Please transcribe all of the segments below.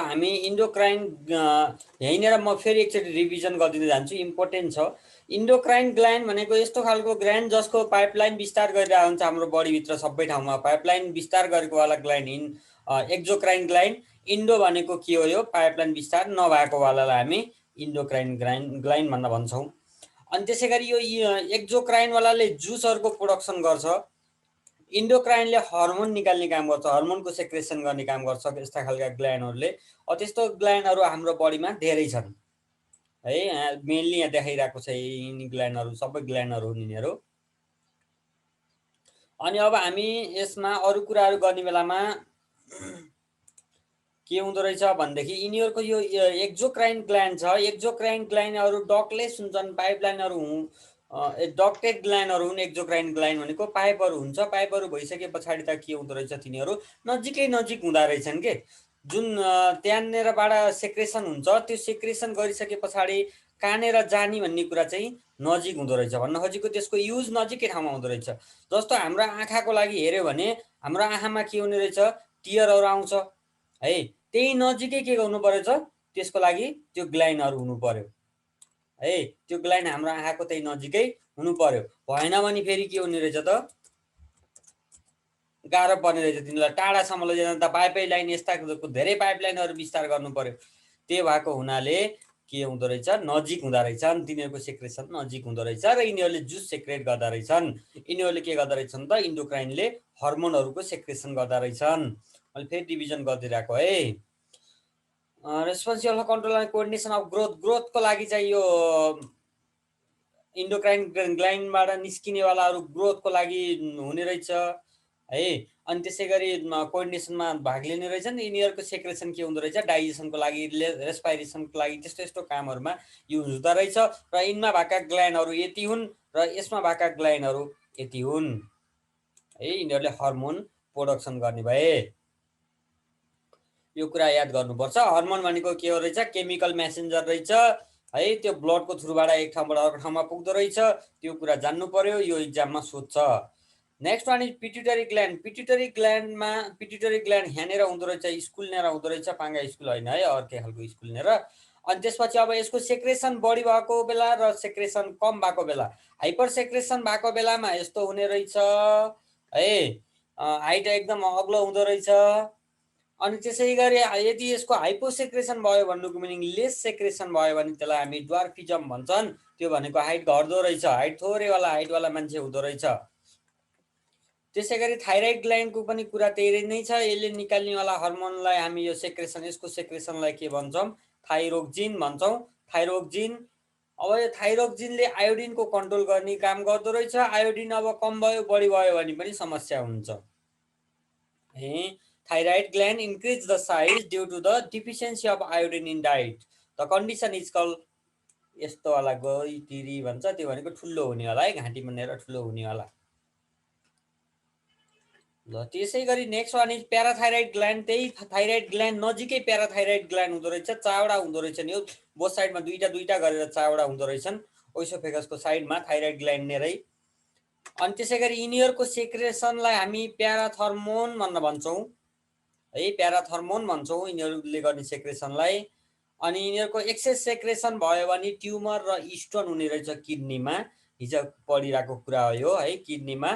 हामी इन्डोक्राइन यहीँनिर म फेरि एकचोटि रिभिजन गरिदिँदै जान्छु, इम्पोर्टेन्ट छ। इन्डोक्राइन ग्ल्यान्ड भनेको यस्तो खालको ग्ल्यान्ड जसको पाइपलाइन विस्तार गरिरहेको हुन्छ हाम्रो बडीभित्र सबै ठाउँमा, पाइपलाइन विस्तार गरेको वाला ग्ल्यान्ड एक्जोक्राइन ग्ल्यान्ड। इन्डो भनेको के हो, यो पाइपलाइन विस्तार नभएको वालालाई हामी इन्डोक्राइन ग्ल्यान्ड भनेर भन्छौँ। अनि त्यसै गरी यो एक्जोक्राइनवालाले जुसहरूको प्रोडक्सन गर्छ। इन्डोक्राइनले हर्मोन निकाल्ने काम गर्छ, हर्मोनको सेक्रेसन गर्ने काम गर्छ यस्ता खालका ग्ल्यान्डहरूले। त्यस्तो ग्ल्यान्डहरू हाम्रो बडीमा धेरै छन् है। मेनली यहाँ देखाइरहेको छ यिनी ग्ल्यान्डहरू, सबै ग्ल्यान्डहरू हुन् यिनीहरू। अनि अब हामी यसमा अरू कुराहरू गर्ने बेलामा के हुँदो रहेछ भनेदेखि यिनीहरूको यो एक्जोक्राइन ग्ल्यान्ड छ, एक्जोक्राइन ग्ल्यान्डहरू डकलेस हुन्छन्, पाइपलाइनहरू डक्टेड ग्ल्यान्डहरू हुन्। एक्जोक्राइन ग्ल्यान्ड भनेको पाइपहरू हुन्छ, पाइपहरू भइसके पछाडि त के हुँदो रहेछ, तिनीहरू नजिकै नजिक हुँदो रहेछन् के। जुन त्यहाँनिरबाट सेक्रेसन हुन्छ, त्यो सेक्रेसन गरिसके पछाडि कहाँनिर जाने भन्ने कुरा चाहिँ नजिक हुँदो रहेछ। भन्न खोजेको त्यसको युज नजिकै ठाउँमा हुँदो रहेछ। जस्तो हाम्रो आँखाको लागि हेऱ्यो भने हाम्रो आँखामा के हुने रहेछ, टियरहरू आउँछ है, त्यही नजिकै के गर्नु पर्यो त, त्यसको लागि त्यो ग्ल्यान्डहरू हुनु पर्यो है। त्यो ग्ल्यान्ड हाम्रो आँखाको त्यही नजिकै हुनु पर्यो, भएन भने फेरि के हुने रहेछ त, गाह्रो पर्ने रहेछ तिनीहरूलाई टाढासम्म लैजान त। पाइपै लाइन यस्ता धेरै पाइपलाइनहरू विस्तार गर्नु पर्यो। त्यो भएको हुनाले के हुँदो रहेछ, नजिक हुँदो रहेछन्, तिनीहरूको सेक्रेसन नजिक हुँदो रहेछ र यिनीहरूले जुस सेक्रेट गर्दा रहेछन्। यिनीहरूले के गर्दा रहेछन् त, इन्डोक्राइनले हर्मोनहरूको सेक्रेसन गर्दा रहेछन्। मैले फेरि डिभिजन गरिदिइरहेको है। Responsible for control and coordination of ग्रोथको लागि चाहिँ यो इन्डोक्राइन ग्ल्यान्डबाट निस्किनेवालाहरू ग्रोथको लागि हुने रहेछ है। अनि त्यसै गरी कोअर्डिनेसनमा भाग लिने रहेछन्। यिनीहरूको सेक्रेसन के हुँदो रहेछ, डाइजेसनको लागि, रेस्पाइरेसनको लागि, त्यस्तो यस्तो कामहरूमा युज हुँदो रहेछ। र यिनमा भएका ग्ल्यान्डहरू यति हुन् र यसमा भएका ग्ल्यान्डहरू यति हुन् है। यिनीहरूले हर्मोन प्रोडक्सन गर्ने भए, यो कुरा याद गर्नुपर्छ। हर्मोन भनेको के हो रहेछ, केमिकल मेसेन्जर रहेछ है। त्यो ब्लडको थ्रुबाट एक ठाउँबाट अर्को ठाउँमा पुग्दो रहेछ, त्यो कुरा जान्नु पर्यो, यो इक्जाममा सोध्छ। Next one is pituitary gland. Pituitary gland यहाँनिर हुँदो रहेछ, स्कुलनेर हुँदो रहेछ, पाङ्गा स्कुल होइन है, अर्कै खालको स्कुलनेर। अनि त्यसपछि अब यसको सेक्रेसन बढी भएको बेला र सेक्रेसन कम भएको बेला, हाइपर सेक्रेसन भएको बेलामा यस्तो हुने रहेछ है, हाइट एकदम अग्लो हुँदो रहेछ। अनि त्यसै गरी यदि यसको हाइपोसेक्रेसन भयो भन्नुको मिनिङ लेस सेक्रेसन भयो भने त्यसलाई हामी ड्वार्फिजम भन्छन्। त्यो भनेको हाइट घट्दो रहेछ, हाइट थोरैवाला हाइटवाला मान्छे हुँदो रहेछ। त्यसै गरी थाइरोइड ग्ल्यान्डको पनि कुरा त्यही नै छ। यसले निकाल्नेवाला हर्मोनलाई हामी यो सेक्रेसन, यसको सेक्रेसनलाई के भन्छौँ, थाइरोक्सिन भन्छौँ, थाइरोक्सिन। अब यो थाइरोक्सिनले आयोडिनको कन्ट्रोल गर्ने काम गर्दो रहेछ। आयोडिन अब कम भयो बढी भयो भने पनि समस्या हुन्छ है। Thyroid gland increase the size due to the deficiency of iodine in diet. The condition is call, यस्तो वाला गइतिरी भन्छ, त्यो भनेको ठुलो हुनेवाला है, घाँटी बनेर ठुलो हुनेवाला। ल त्यसै गरी नेक्स्ट वान इज प्याराथाइरोइड ग्ल्यान्ड। त्यही थाइरोइड ग्ल्यान्ड नजिकै प्याराथाइरोइड ग्ल्यान्ड हुँदो रहेछ, चावडा हुँदो रहेछन् यो, बोथ साइडमा दुईटा गरेर चावडा हुँदो रहेछन् ओइसोफेगसको साइडमा थाइरोइड ग्ल्यान्ड नेरै। अनि त्यसै गरी यिनीहरूको सेक्रेसनलाई हामी प्याराथर्मोन भनेर भन्छौँ है, प्याराथर्मोन भन्छौँ यिनीहरूले गर्ने सेक्रेसनलाई। अनि यिनीहरूको एक्सेस सेक्रेसन भयो भने ट्युमर र स्टोन हुने रहेछ किडनीमा। हिजो पढिरहेको कुरा हो यो है, किडनीमा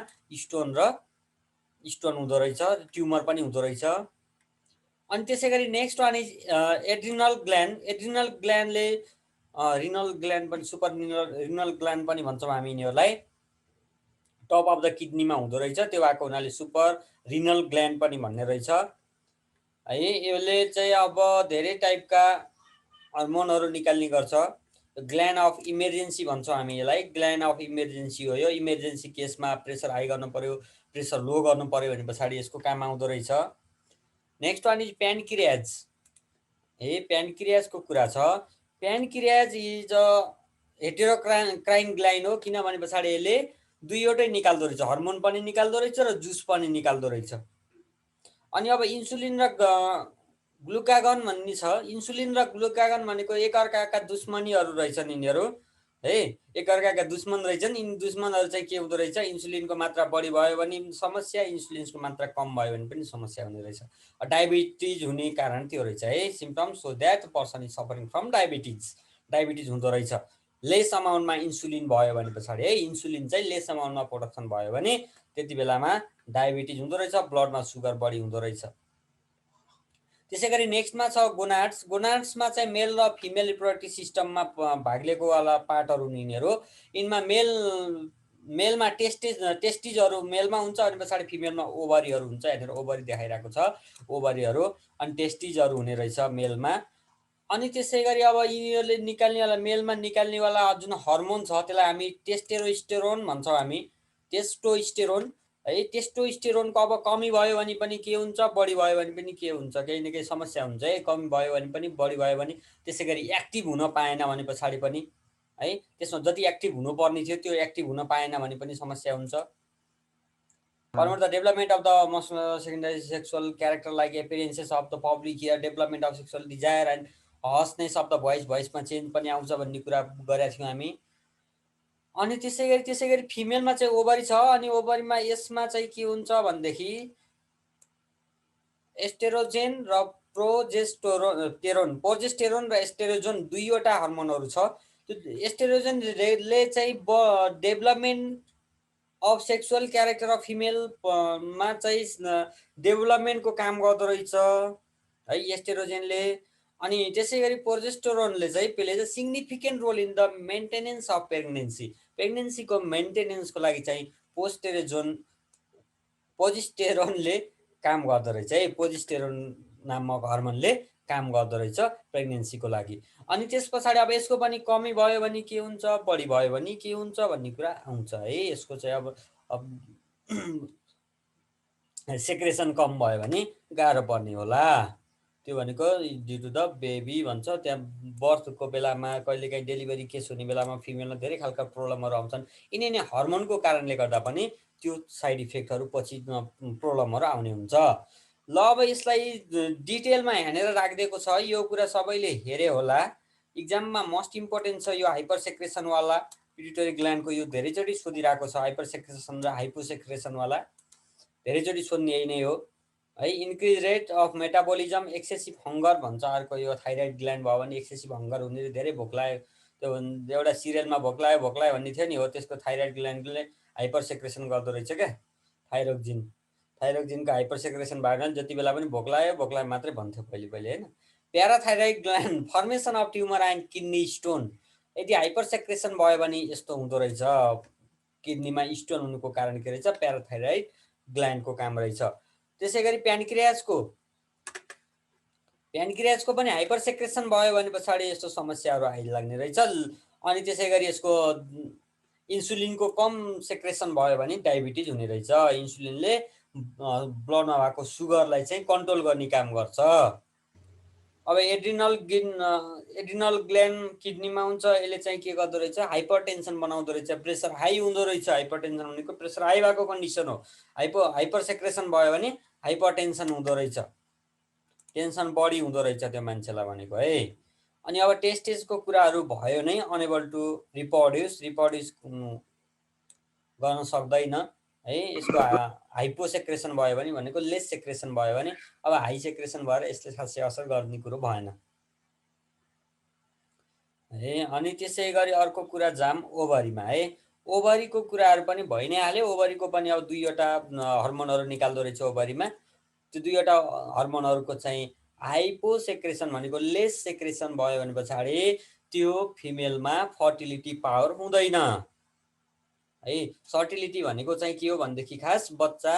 स्टोन हुँदो रहेछ, ट्युमर पनि हुँदो रहेछ। अनि त्यसै गरी next one is adrenal gland. Adrenal ग्ल्यान्डले रिनल ग्ल्यान्ड पनि, सुपर रिनल ग्ल्यान्ड पनि भन्छौँ हामी यिनीहरूलाई, टप अफ द किडनीमा हुँदो रहेछ। त्यो भएको हुनाले सुपर रिनल ग्ल्यान्ड पनि भन्ने रहेछ है। यसले चाहिँ अब धेरै टाइपका हर्मोनहरू निकाल्ने गर्छ। ग्ल्यान्ड अफ इमर्जेन्सी भन्छौँ हामी यसलाई, ग्ल्यान्ड अफ इमर्जेन्सी हो यो। इमर्जेन्सी केसमा प्रेसर हाई गर्नु पर्यो, प्रेसर लो गर्नु पर्यो भने पछाडि यसको काम आउँदो रहेछ। नेक्स्ट वान इज प्यानक्रियाज है। प्यानक्रियाजको कुरा छ। प्यानक्रियाज इज अ हेटेरोक्राइन ग्ल्यान्ड हो, किनभने पछाडि यसले दुईवटै निकाल्दो रहेछ, हर्मोन पनि निकाल्दो रहेछ र जुस पनि निकाल्दो रहेछ। अनि अब इन्सुलिन र ग्लुकागन भन्ने छ। इन्सुलिन र ग्लुकागन भनेको एकअर्काका दुश्मनीहरू रहेछन् यिनीहरू है, एकअर्काका दुश्मन रहेछन्। यिनी दुश्मनहरू चाहिँ के हुँदो रहेछ, इन्सुलिनको मात्रा बढी भयो भने समस्या, इन्सुलिनको मात्रा कम भयो भने पनि समस्या हुने रहेछ। डायबिटिज हुने कारण त्यो रहेछ है, symptoms. So that person is suffering from diabetes, diabetes हुँदो रहेछ। लेस अमाउन्टमा इन्सुलिन भयो भने पछाडि है, इन्सुलिन चाहिँ लेस अमाउन्टमा प्रोडक्सन भयो भने त्यति बेलामा डायबिटिज हुँदो रहेछ, ब्लडमा सुगर बढी हुँदो रहेछ। त्यसै गरी नेक्स्टमा छ गोनाड्स। गोनाड्समा चाहिँ मेल र फिमेल रिप्रोडक्टिभ सिस्टममा भाग लिएको वाला पार्टहरू यिनीहरू। यिनमा मेलमा टेस्टिजहरू मेलमा हुन्छ, अनि पछाडि फिमेलमा ओभरीहरू हुन्छ। यहाँनिर ओभरी देखाइरहेको छ, ओभरीहरू अनि टेस्टिजहरू हुने रहेछ मेलमा। अनि त्यसै गरी अब यिनीहरूले निकाल्नेवाला, मेलमा निकाल्नेवाला जुन हर्मोन छ त्यसलाई हामी टेस्टेरोस्टेरोन भन्छौँ हामी, टेस्टोस्टेरोन है। टेस्टोस्टेरोनको अब कमी भयो भने पनि के हुन्छ, बढी भयो भने पनि के हुन्छ, केही न केही समस्या हुन्छ है। कमी भयो भने पनि, बढी भयो भने। त्यसै गरी एक्टिभ हुन पाएन भने पछाडि पनि है, त्यसमा जति एक्टिभ हुनुपर्ने थियो त्यो एक्टिभ हुन पाएन भने पनि समस्या हुन्छ। Promote the development of the most secondary sexual character like appearances of the public here, development of sexual desire and harshness of the voice, भोइसमा चेन्ज पनि आउँछ भन्ने कुरा गरेका थियौँ हामी। अनि त्यसै गरी फिमेलमा चाहिँ ओभरी छ, अनि ओभरीमा यसमा चाहिँ के हुन्छ भनेदेखि एस्टेरोजेन र प्रोजेस्टेरोन र एस्टेरोजन दुईवटा हर्मोनहरू छ। त्यो एस्टेरोजनले चाहिँ development of sexual character of फिमेलमा चाहिँ डेभलपमेन्टको काम गर्दो रहेछ है एस्टेरोजेनले। अनि त्यसै गरी प्रोजेस्टेरोनले चाहिँ play the significant role in the maintenance of pregnancy, प्रेग्नेन्सीको मेन्टेनेन्सको लागि चाहिँ प्रोजेस्टेरोनले काम गर्दो रहेछ है। प्रोजेस्टेरोन नामक हर्मोनले काम गर्दो रहेछ प्रेग्नेन्सीको लागि। अनि त्यस पछाडि अब यसको पनि कमी भयो भने के हुन्छ, बढी भयो भने के हुन्छ भन्ने कुरा आउँछ है। यसको चाहिँ अब सेक्रेसन कम भयो भने गाह्रो पर्ने होला। त्यो भनेको ड्यु टु द बेबी भन्छ, त्यहाँ बर्थको बेलामा कहिलेकाहीँ डेलिभरी केस हुने बेलामा फिमेलमा धेरै खालका प्रब्लमहरू आउँछन्। यिनी हर्मोनको कारणले गर्दा पनि त्यो साइड इफेक्टहरू पछि प्रब्लमहरू आउने हुन्छ। ल अब यसलाई डिटेलमा हेरेर राखिदिएको छ, यो कुरा सबैले हेरे होला। इक्जाममा मोस्ट इम्पोर्टेन्ट छ यो हाइपर सेक्रेसनवाला पिट्युटरी ग्ल्यान्डको। यो धेरैचोटि सोधिरहेको छ, हाइपर सेक्रेसन र हाइपोसेक्रेसनवाला धेरैचोटि सोध्ने यही नै हो है। Increase rate of metabolism, excessive hunger भन्छ अर्को। यो थाइरोइड ग्ल्यान्ड भयो भने एक्सेसिभ हङ्गर हुने, धेरै भोक लाग्यो, त्यो एउटा सिरियलमा भोक लाग्यो भन्ने थियो नि, हो त्यसको थाइरोइड ग्ल्यान्डले हाइपर सेक्रेसन गर्दो रहेछ क्या। थाइरोक्जिनको हाइपर सेक्रेसन भयो भने जति बेला पनि भोक लाग्यो मात्रै भन्थ्यो पहिले होइन। Parathyroid gland, formation of tumour and kidney stone. यदि हाइपर सेक्रेसन भयो भने यस्तो हुँदो रहेछ, किडनीमा स्टोन हुनुको कारण के रहेछ, प्याराथाइरोइड ग्ल्यान्डको काम रहेछ। त्यसै गरी प्यानक्रियाजको पनि हाइपर सेक्रेसन भयो भने पछाडि यस्तो समस्याहरू आइलाग्ने रहेछ। अनि त्यसै गरी यसको इन्सुलिनको कम सेक्रेसन भयो भने डायबिटिज हुने रहेछ। इन्सुलिनले ब्लडमा भएको सुगरलाई चाहिँ कन्ट्रोल गर्ने काम गर्छ। अब एड्रिनल ग्ल्यान्ड किडनीमा हुन्छ, यसले चाहिँ के गर्दो रहेछ, हाइपर टेन्सन बनाउँदो रहेछ, प्रेसर हाई हुँदो रहेछ। हाइपर टेन्सन भनेको प्रेसर हाई भएको कन्डिसन हो। हाइपर सेक्रेसन भयो भने हाइपर टेन्सन हुँदो रहेछ, टेन्सन बढी हुँदो रहेछ त्यो मान्छेलाई भनेको है। अनि अब टेस्टेजको कुराहरू भयो नै, अनेबल टु रिप्रोड्युस गर्न सक्दैन है। यसको हाइपो सेक्रेसन भयो भने भनेको लेस सेक्रेसन भयो भने, अब हाई सेक्रेसन भएर यसले खासै असर गर्ने कुरो भएन है। अनि त्यसै गरी अर्को कुरा जाम ओभरीमा है। ओभरीको कुराहरू पनि भइ नै हाल्यो। ओभरीको पनि अब दुईवटा हर्मोनहरू निकाल्दो रहेछ ओभरीमा। त्यो दुईवटा हर्मोनहरूको चाहिँ हाइपो सेक्रेसन भनेको लेस सेक्रेसन भयो भने पछाडि त्यो फिमेलमा फर्टिलिटी पावर हुँदैन है। सर्टिलिटी भनेको चाहिँ के हो भनेदेखि खास बच्चा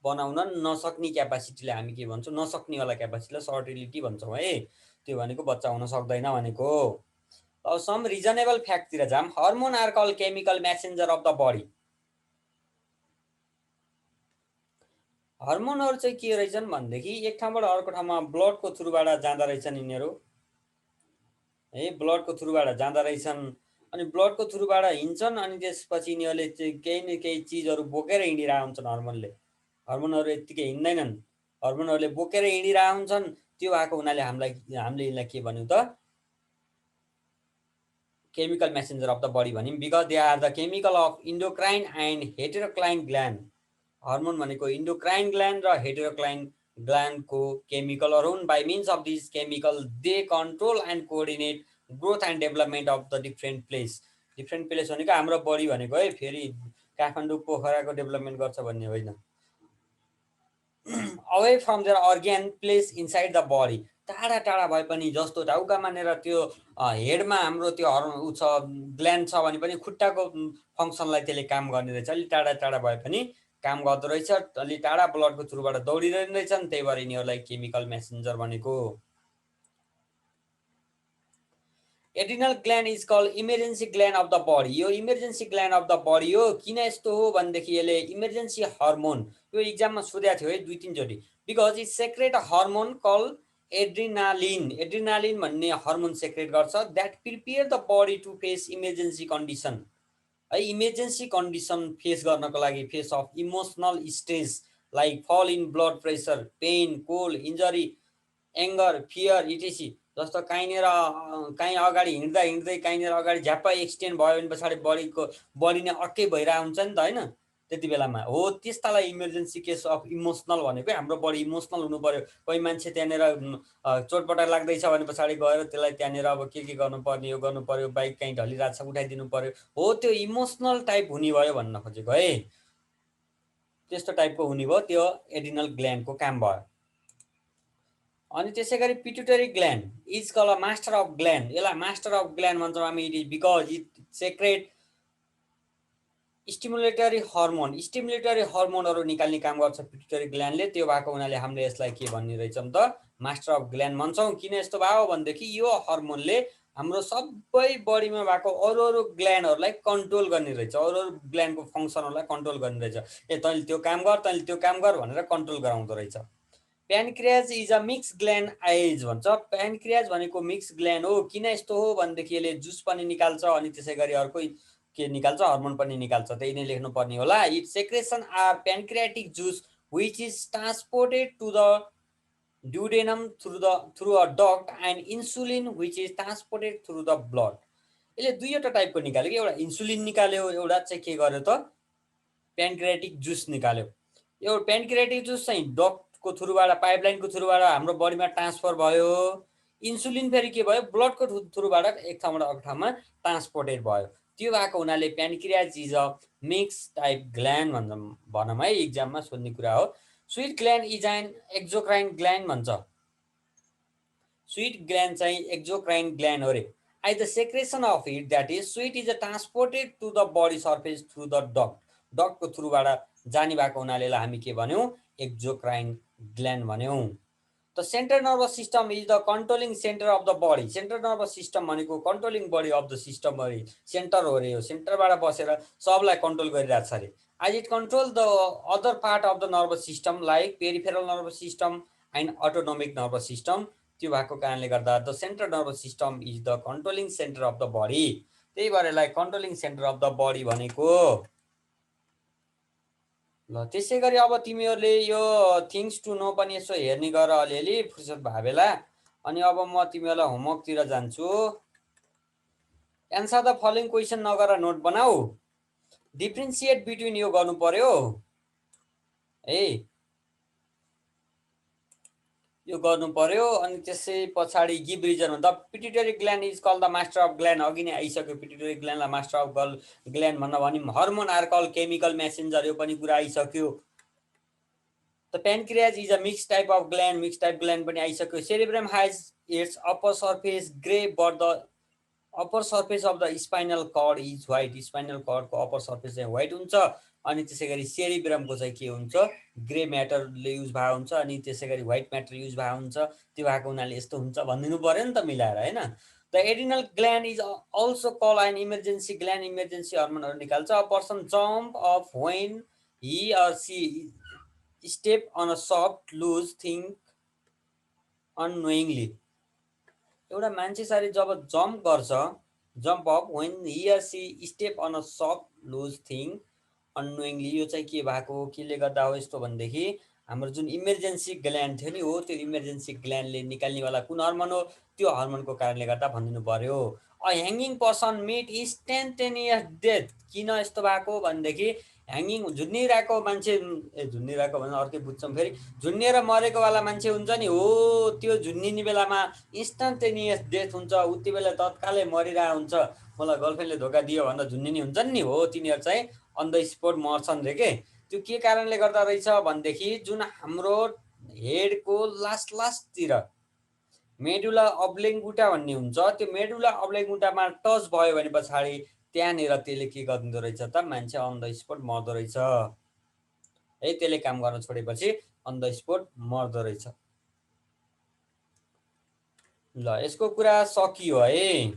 बनाउन नसक्ने क्यापासिटीलाई हामी के भन्छौँ, नसक्नेवाला क्यापासिटीलाई सर्टिलिटी भन्छौँ है। त्यो भनेको बच्चा हुन सक्दैन भनेको। अब सम रिजनेबल फ्याक्टतिर जाम। Hormone are called chemical messenger of the body. हर्मोनहरू चाहिँ के रहेछन् भनेदेखि एक ठाउँबाट अर्को ठाउँमा ब्लडको थ्रुबाट जाँदा रहेछन् यिनीहरू है। ब्लडको थ्रुबाट जाँदा रहेछन्, अनि ब्लडको थ्रुबाट हिँड्छन्, अनि त्यसपछि यिनीहरूले चाहिँ केही न केही चिजहरू बोकेर हिँडिरहेका हुन्छन्। हर्मोनहरू यत्तिकै हिँड्दैनन्, हर्मोनहरूले बोकेर हिँडिरहेका हुन्छन्। त्यो भएको हुनाले हामीले यिनलाई के भन्यौँ त, chemical messenger of the body भन्यौँ because they are the chemical of endocrine and heterocline gland. Hormone भनेको endocrine gland र heterocline gland को chemical हुन्. By means of these chemical they control and coordinate growth and development of the different place. Different place भनेको हाम्रो body भनेको है फेरि Kathmandu पोखराको development गर्छ भन्ने होइन. away from their organ place inside the body. टाढा टाढा भए पनि जस्तो टाउकामानेर त्यो हेडमा हाम्रो त्यो उ छ ग्ल्यान्ड छ भने पनि खुट्टाको फङ्सनलाई त्यसले काम गर्ने रहेछ. अलि टाढा टाढा भए पनि काम गर्दो रहेछ. अलि टाढा ब्लडको थ्रुबाट दौडिरहने रहेछन्. त्यही भएर यिनीहरूलाई केमिकल मेसेन्जर भनेको. Adrenal gland is called emergency gland of the body. यो emergency gland of the body हो. किन यस्तो हो भनेदेखि यसले इमर्जेन्सी हर्मोन, यो इक्जाममा सोधेको थियो है 2-3 चोटि. Because it secrete a hormone called adrenaline. Adrenaline भन्ने हर्मोन सेक्रेट गर्छ that prepare the body to face emergency condition. है इमर्जेन्सी कन्डिसन फेस गर्नको लागि, face of emotional stress like fall in blood pressure, pain, cold, injury, anger, fear etc. जस्तो काहीँनिर अगाडि हिँड्दै काहीँनिर अगाडि झ्याप्पै एक्सिडेन्ट भयो भने पछाडि बडी नै अर्कै भइरहेको हुन्छ नि त होइन. त्यति बेलामा हो त्यस्तालाई इमर्जेन्सी केस अफ इमोसनल भनेको. हाम्रो बडी इमोसनल हुनु पर्यो. कोही मान्छे त्यहाँनिर चोटपटक लाग्दैछ भने पछाडि गएर त्यसलाई त्यहाँनिर अब के गर्नुपर्ने, यो गर्नु पर्यो, बाइक कहीँ ढलिरहेको छ उठाइदिनु पर्यो. हो त्यो इमोसनल टाइप हुने भयो भन्न खोजेको है. त्यस्तो टाइपको हुने भयो. त्यो एड्रिनल ग्ल्यान्डको काम भयो. अनि त्यसै गरी pituitary gland is called a master of gland. यसलाई मास्टर अफ ग्ल्यान्ड भन्छौँ हामी. It is because it secrete stimulatory hormone. Stimulatory हर्मोनहरू निकाल्ने काम गर्छ पिट्युटरी ग्ल्यान्डले. त्यो भएको हुनाले हामीले यसलाई के भन्ने रहेछौँ त, मास्टर अफ ग्ल्यान्ड भन्छौँ. किन यस्तो भयो भनेदेखि यो हर्मोनले हाम्रो सबै बडीमा भएको अरू ग्ल्यान्डहरूलाई कन्ट्रोल गर्ने रहेछ. अरू ग्ल्यान्डको फङ्सनहरूलाई कन्ट्रोल गर्ने रहेछ. तैँले त्यो काम गर, तैँले त्यो काम गर भनेर कन्ट्रोल गराउँदो रहेछ. प्यानक्रियाज इज अ मिक्स ग्ल्यान्ड आइज भन्छ. प्यानक्रियाज भनेको मिक्स ग्ल्यान्ड हो. किन यस्तो हो भनेदेखि यसले जुस पनि निकाल्छ अनि त्यसै गरी अर्को के निकाल्छ, हर्मोन पनि निकाल्छ. त्यही नै लेख्नुपर्ने होला. It secretion are pancreatic juice which is transported to the duodenum through a duct and insulin which is transported through the blood. यसले दुईवटा टाइपको निकाल्यो कि. एउटा इन्सुलिन निकाल्यो, एउटा चाहिँ के गर्यो त प्यानक्रियाटिक जुस निकाल्यो. यो प्यानक्रियाटिक जुस चाहिँ डक्टको थ्रुबाट, पाइपलाइनको थ्रुबाट हाम्रो बडीमा ट्रान्सफर भयो. इन्सुलिन फेरि के भयो, ब्लडको थ्रुबाट एक ठाउँबाट अर्को ठाउँमा ट्रान्सपोर्टेड भयो. त्यो भएको हुनाले pancreas is a mix type gland भनौँ है. इक्जाममा सोध्ने कुरा हो. Sweat gland is an exocrine gland भन्छ. स्विट ग्ल्यान्ड चाहिँ एक्जोक्राइन ग्ल्यान्ड हो रे. At the secretion of it that is sweat is transported to the body surface through the duct. डक्टको थ्रुबाट जाने भएको हुनाले हामी के भन्यौँ, एक्जोक्राइन ग्ल्यान्ड भन्यौँ. The central nervous system is the controlling centre of the body. Central nervous system भनेको controlling body of the system अरे, सेन्टर हो रे. यो सेन्टरबाट बसेर सबलाई कन्ट्रोल गरिरहेको छ अरे. As it control the other part of the nervous system like peripheral nervous system and autonomic nervous system. त्यो भएको कारणले गर्दा the central nervous system is the controlling centre of the body. त्यही भएर यसलाई controlling centre of the body भनेको. ल त्यसै गरी अब तिमीहरूले यो थिङ्स टु नो पनि यसो हेर्ने गर अलिअलि फुर्सद भए बेला. अनि अब म तिमीहरूलाई होमवर्कतिर जान्छु. एन्सर द फलोइङ क्वेसन नगरेर नोट बनाऊ. डिफ्रेन्सिएट बिट्विन यो गर्नु पर्यो है, यो गर्नु पर्यो. अनि त्यसै पछाडि give reason. The pituitary gland is called the master of gland. अघि नै आइसक्यो पिट्युटरी ग्ल्यान्डलाई मास्टर अफ ग्ल्यान्ड भन्न भन्यौँ. Hormone are called chemical messenger, यो पनि कुरा आइसक्यो. The pancreas is a mix type of gland, mix type gland पनि आइसक्यो. Cerebrum has its upper surface grey but the upper surface of the spinal cord is white. Spinal कर्डको upper surface चाहिँ white हुन्छ. अनि त्यसै गरी सेरिब्रमको चाहिँ के हुन्छ, ग्रे म्याटरले युज भएको हुन्छ. अनि त्यसै गरी व्हाइट म्याटर युज भएको हुन्छ. त्यो भएको हुनाले यस्तो हुन्छ भनिदिनु पर्यो नि त मिलाएर होइन. The adrenal gland is also call an emergency gland. Emergency हर्मोनहरू निकाल्छ. A person jump off when he or she step on a soft loose thing unknowingly. एउटा मान्छे सारी जब जम्प गर्छ, jump up when he or she step on a soft loose thing unknowingly. यो चाहिँ के भएको, केले गर्दा हो यस्तो भनेदेखि हाम्रो जुन इमर्जेन्सी ग्ल्यान्ड थियो नि हो, त्यो इमर्जेन्सी ग्ल्यान्डले निकाल्नेवाला कुन हर्मोन हो, त्यो हर्मोनको कारणले गर्दा भनिदिनु पर्यो. A hanging person meet instantaneous death. किन यस्तो भएको भनेदेखि ह्याङ्गिङ झुन्डिरहेको मान्छे झुन्डिरहेको भने अर्कै बुझ्छौँ फेरि, झुन्डिएर मरेकोवाला मान्छे हुन्छ नि हो, त्यो झुन्डिने बेलामा इन्स्टेन्टेनियस डेथ हुन्छ, उति बेला तत्कालै मरिरहेको हुन्छ। मलाई गर्लफ्रेन्डले धोका दियो भनेर झुन्डिने हुन्छन् नि हो, तिनीहरू चाहिँ अन द स्पोट मर्छन् रे के। त्यो के कारणले गर्दा रहेछ भनेदेखि जुन हाम्रो हेडको लास्टतिर मेडुला अब्लेङ्गुटा भन्ने हुन्छ, त्यो मेडुला अब्लेङ्गुटामा टच भयो भने पछाडि त्यहाँनिर त्यसले के गरिदिँदो रहेछ त, मान्छे अन द स्पोट मर्दो रहेछ है। त्यसले काम गर्न छोडेपछि अन द स्पोट मर्दो रहेछ। ल यसको कुरा सकियो है।